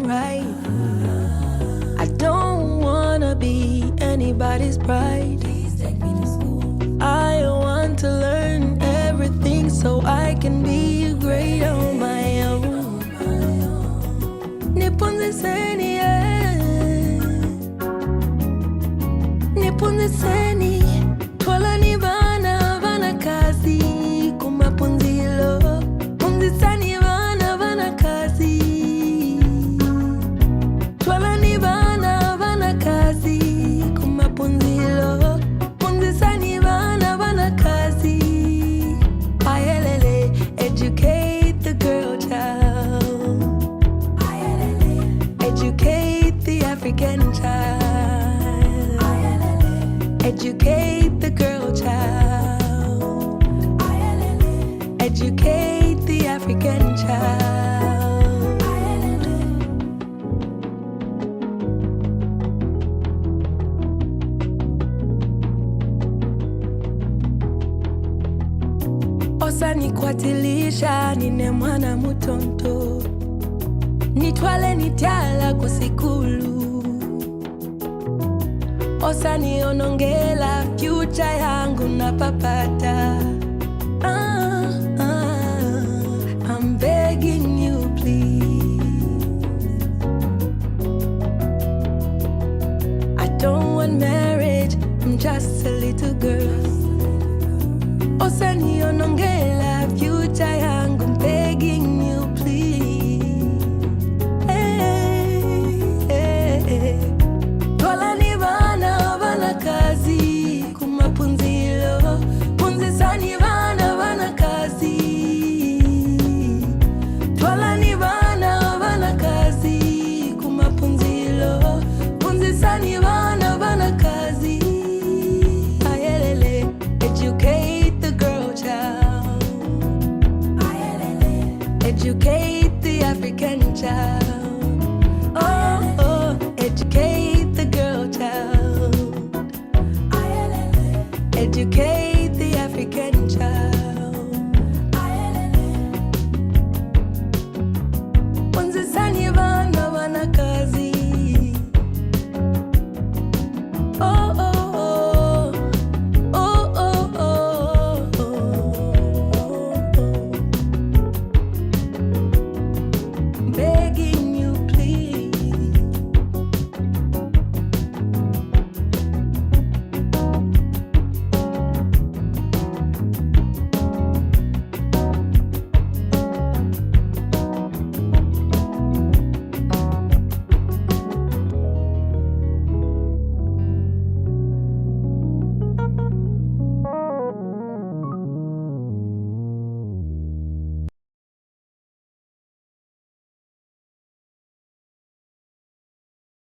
right. I don't wanna be anybody's bride. Please take me to school. I want to learn everything so I can be great on my own. Nipunziseni, nipunziseni, twala ni bana bana kazi kumapunzilo. Punzisani bana bana kazi, twala ni bana bana kazi kumapunzilo. Punzisani bana bana kazi. Ayelele, educate the girl child. Ayelele, educate the African child. Ayelele, educate the girl child. Ayelele, educate the African child. Ayelele. Osa nikwatilisha nine mwana mutonto, nitwale nityala kusikulu. Osa nionongela future yangu na papata. I'm begging you please. I don't want marriage, I'm just a little girl. Osa nionongela